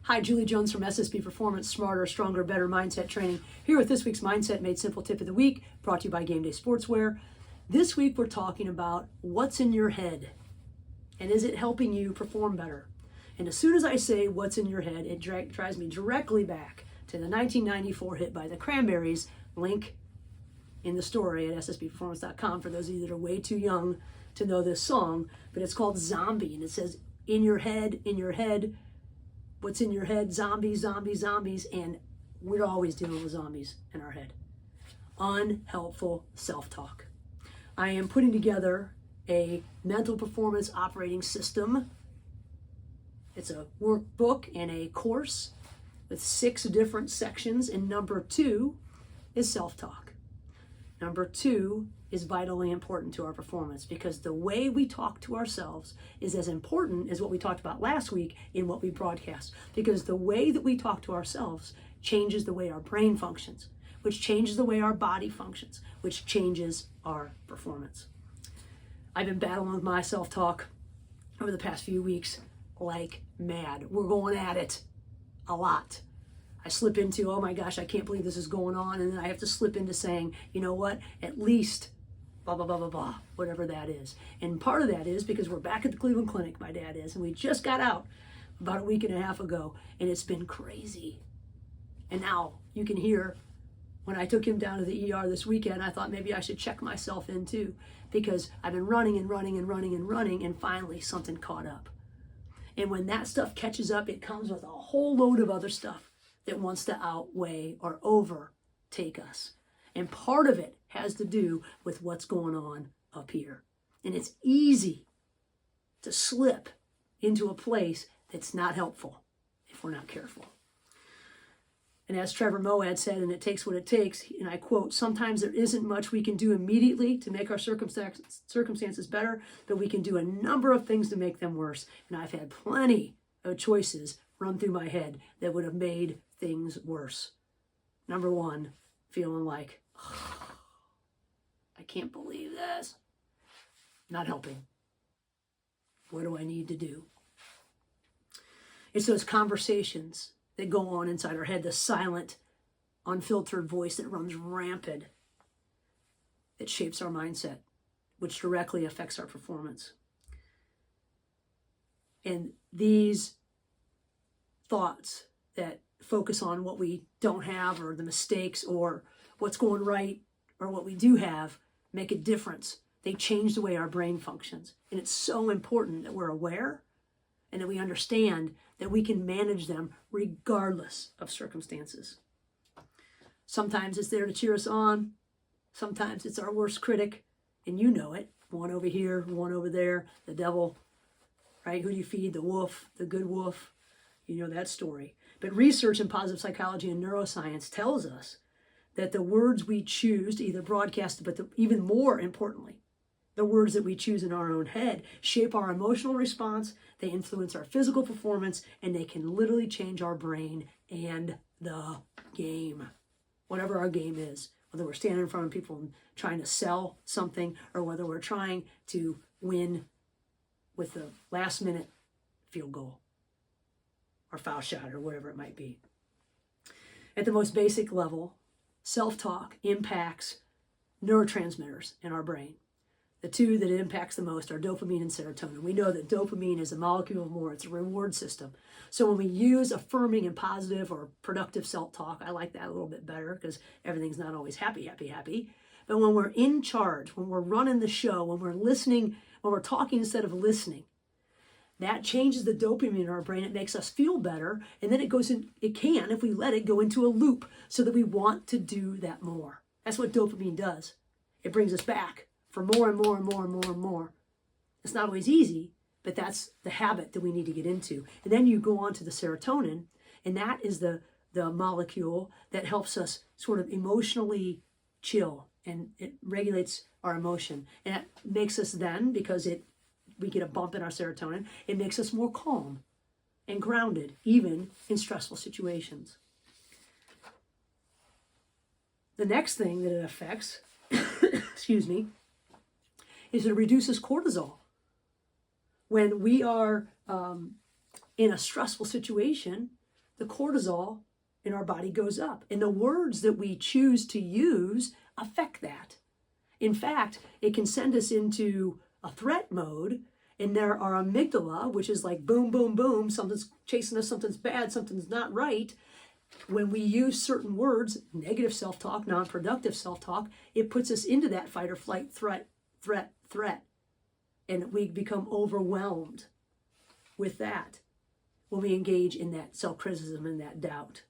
Hi, Julie Jones from SSB Performance, Smarter, Stronger, Better Mindset Training, here with this week's Mindset Made Simple Tip of the Week, brought to you by Game Day Sportswear. This week we're talking about what's in your head, and is it helping you perform better? And as soon as I say what's in your head, it drives me directly back to the 1994 hit by the Cranberries, link in the story at ssbperformance.com for those of you that are way too young to know this song, but it's called Zombie, and it says, in your head, what's in your head, zombies, zombies, zombies, and we're always dealing with zombies in our head. Unhelpful self-talk. I am putting together a mental performance operating system. It's a workbook and a course with 6 different sections, and number 2 is self-talk. Number 2 is vitally important to our performance, because the way we talk to ourselves is as important as what we talked about last week in what we broadcast. Because the way that we talk to ourselves changes the way our brain functions, which changes the way our body functions, which changes our performance. I've been battling with my self-talk over the past few weeks like mad. We're going at it a lot. I slip into, oh my gosh, I can't believe this is going on. And then I have to slip into saying, you know what, at least blah, blah, blah, blah, blah, whatever that is. And part of that is because we're back at the Cleveland Clinic, my dad is, and we just got out about a week and a half ago, and it's been crazy. And now you can hear when I took him down to the ER this weekend, I thought maybe I should check myself in too, because I've been running, and finally something caught up. And when that stuff catches up, it comes with a whole load of other stuff that wants to outweigh or overtake us. And part of it has to do with what's going on up here. And it's easy to slip into a place that's not helpful if we're not careful. And as Trevor Moawad said, and it takes what it takes, and I quote, sometimes there isn't much we can do immediately to make our circumstances better, but we can do a number of things to make them worse. And I've had plenty of choices run through my head that would have made things worse. Number 1, feeling like, I can't believe this. Not helping. What do I need to do? It's those conversations that go on inside our head, the silent, unfiltered voice that runs rampant, that shapes our mindset, which directly affects our performance. And these thoughts that focus on what we don't have, or the mistakes, or what's going right, or what we do have, make a difference. They change the way our brain functions. And it's so important that we're aware and that we understand that we can manage them regardless of circumstances. Sometimes it's there to cheer us on. Sometimes it's our worst critic, and you know it. One over here, one over there, the devil, right? Who do you feed? The wolf, the good wolf. You know that story. But research in positive psychology and neuroscience tells us that the words we choose to either broadcast, but even more importantly, the words that we choose in our own head shape our emotional response, they influence our physical performance, and they can literally change our brain and the game. Whatever our game is, whether we're standing in front of people and trying to sell something, or whether we're trying to win with the last minute field goal or foul shot or whatever it might be. At the most basic level, self-talk impacts neurotransmitters in our brain. The 2 that it impacts the most are dopamine and serotonin. We know that dopamine is a molecule of more. It's a reward system. So when we use affirming and positive or productive self-talk, I like that a little bit better because everything's not always happy, happy, happy. But when we're in charge, when we're running the show, when we're listening, when we're talking instead of listening, that changes the dopamine in our brain. It makes us feel better. And then it can, if we let it, go into a loop so that we want to do that more. That's what dopamine does. It brings us back for more and more and more and more and more. It's not always easy, but that's the habit that we need to get into. And then you go on to the serotonin, and that is the molecule that helps us sort of emotionally chill, and it regulates our emotion. And it makes us then, because we get a bump in our serotonin, it makes us more calm and grounded, even in stressful situations. The next thing that it affects, excuse me, is it reduces cortisol. When we are in a stressful situation, the cortisol in our body goes up. And the words that we choose to use affect that. In fact, it can send us into a threat mode, and there our amygdala, which is like boom, boom, boom, something's chasing us, something's bad, something's not right. When we use certain words, negative self-talk, non-productive self-talk, it puts us into that fight or flight, threat. And we become overwhelmed with that when we engage in that self-criticism and that doubt.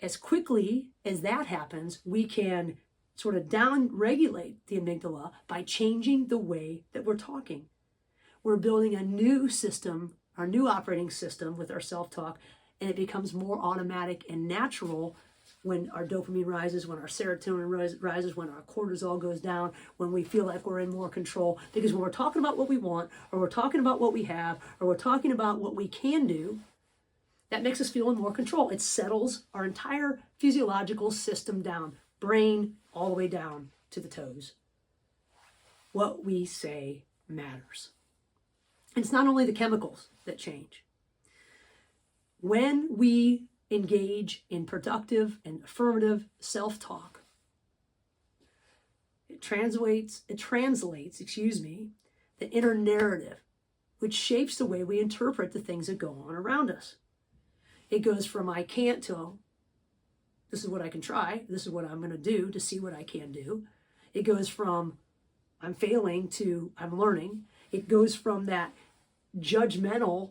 As quickly as that happens, we can sort of down-regulate the amygdala by changing the way that we're talking. We're building a new system, our new operating system with our self-talk, and it becomes more automatic and natural when our dopamine rises, when our serotonin rises, when our cortisol goes down, when we feel like we're in more control. Because when we're talking about what we want, or we're talking about what we have, or we're talking about what we can do, that makes us feel in more control. It settles our entire physiological system down, brain all the way down to the toes. What we say matters. And it's not only the chemicals that change. When we engage in productive and affirmative self-talk, it translates, the inner narrative, which shapes the way we interpret the things that go on around us. It goes from I can't to this is what I can try, this is what I'm going to do to see what I can do. It goes from I'm failing to I'm learning. It goes from that judgmental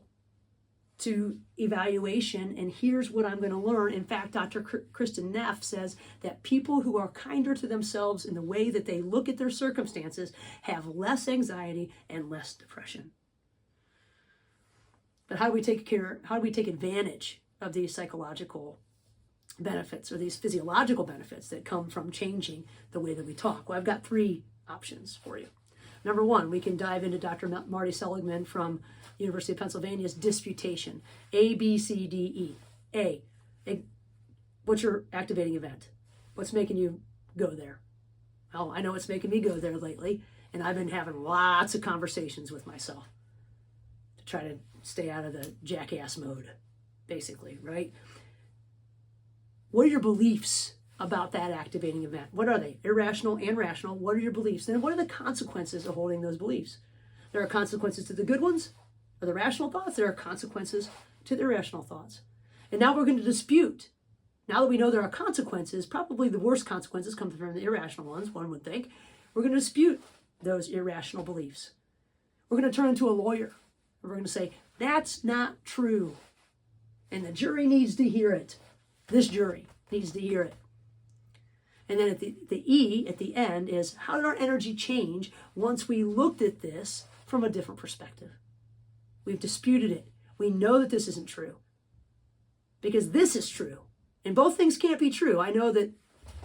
to evaluation, and here's what I'm going to learn. In fact, Dr. Kristin Neff says that people who are kinder to themselves in the way that they look at their circumstances have less anxiety and less depression. But how do we take advantage of these psychological benefits or these physiological benefits that come from changing the way that we talk? Well, I've got 3 options for you. Number 1, we can dive into Dr. Marty Seligman from University of Pennsylvania's disputation. A, B, C, D, E. A, what's your activating event? What's making you go there? Well, I know what's making me go there lately, and I've been having lots of conversations with myself to try to stay out of the jackass mode, basically, right? What are your beliefs about that activating event? What are they? Irrational and rational. What are your beliefs? Then what are the consequences of holding those beliefs? There are consequences to the good ones, or the rational thoughts. There are consequences to the irrational thoughts. And now we're going to dispute. Now that we know there are consequences, probably the worst consequences come from the irrational ones, one would think. We're going to dispute those irrational beliefs. We're going to turn into a lawyer. We're going to say, that's not true. And the jury needs to hear it. This jury needs to hear it. And then at the E at the end is, how did our energy change once we looked at this from a different perspective? We've disputed it. We know that this isn't true because this is true. And both things can't be true. I know that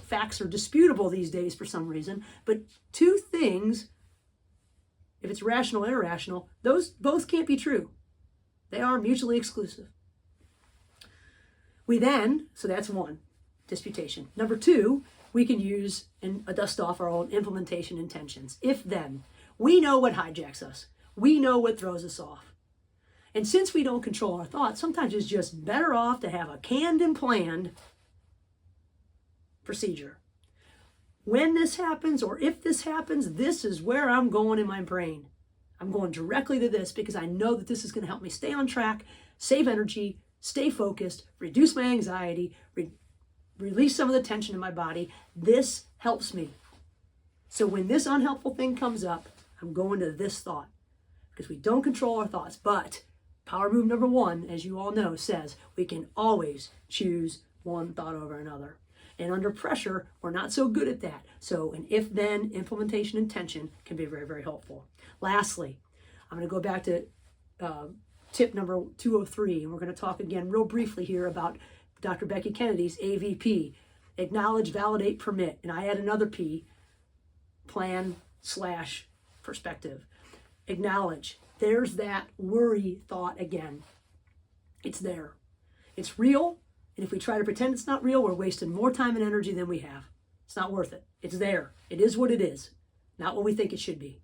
facts are disputable these days for some reason, but 2 things, if it's rational and irrational, those both can't be true. They are mutually exclusive. So that's 1, disputation. Number 2, we can use and dust off our own implementation intentions. If then, we know what hijacks us. We know what throws us off. And since we don't control our thoughts, sometimes it's just better off to have a canned and planned procedure. When this happens, or if this happens, this is where I'm going in my brain. I'm going directly to this because I know that this is going to help me stay on track, save energy, stay focused, reduce my anxiety, release some of the tension in my body. This helps me. So when this unhelpful thing comes up, I'm going to this thought because we don't control our thoughts. But power move number 1, as you all know, says we can always choose one thought over another. And under pressure, we're not so good at that. So an if-then implementation intention can be very, very helpful. Lastly, I'm going to go back to tip number 203, and we're going to talk again real briefly here about Dr. Becky Kennedy's AVP, acknowledge, validate, permit. And I add another P, plan/perspective. Acknowledge. There's that worry thought again. It's there. It's real. And if we try to pretend it's not real, we're wasting more time and energy than we have. It's not worth it. It's there. It is what it is, not what we think it should be.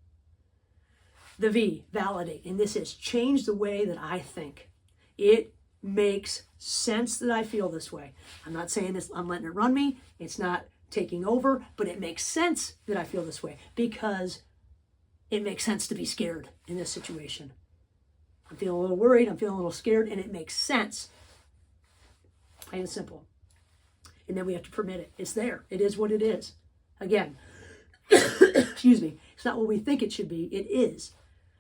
The V, validate. And this is change the way that I think. It makes sense that I feel this way. I'm not saying this, I'm letting it run me. It's not taking over, but it makes sense that I feel this way because it makes sense to be scared in this situation. I'm feeling a little worried, I'm feeling a little scared, and it makes sense. Plain and simple. And then we have to permit it. It's there. It is what it is. Again, excuse me, it's not what we think it should be. It is.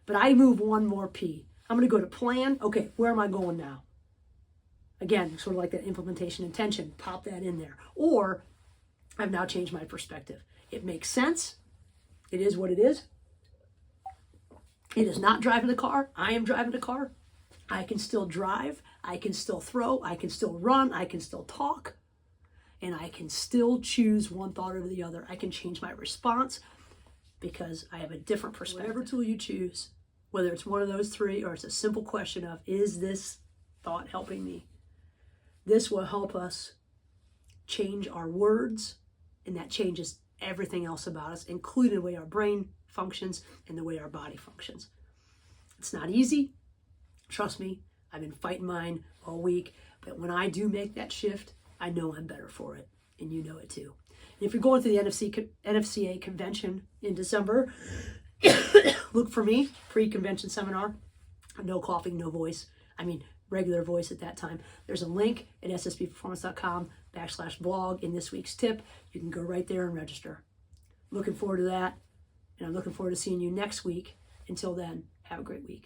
But I move one more P. I'm going to go to plan. Okay, where am I going now? Again, sort of like that implementation intention. Pop that in there. Or I've now changed my perspective. It makes sense. It is what it is. It is not driving the car. I am driving the car. I can still drive. I can still throw. I can still run. I can still talk. And I can still choose one thought over the other. I can change my response because I have a different perspective. Whatever tool you choose, whether it's one of those three or it's a simple question of, is this thought helping me? This will help us change our words, and that changes everything else about us, including the way our brain functions and the way our body functions. It's not easy. Trust me, I've been fighting mine all week, but when I do make that shift, I know I'm better for it, and you know it too. And if you're going to the NFCA convention in December, look for me, pre-convention seminar, no coughing, no voice. I mean, regular voice at that time. There's a link at ssbperformance.com/blog in this week's tip. You can go right there and register. Looking forward to that, and I'm looking forward to seeing you next week. Until then, have a great week.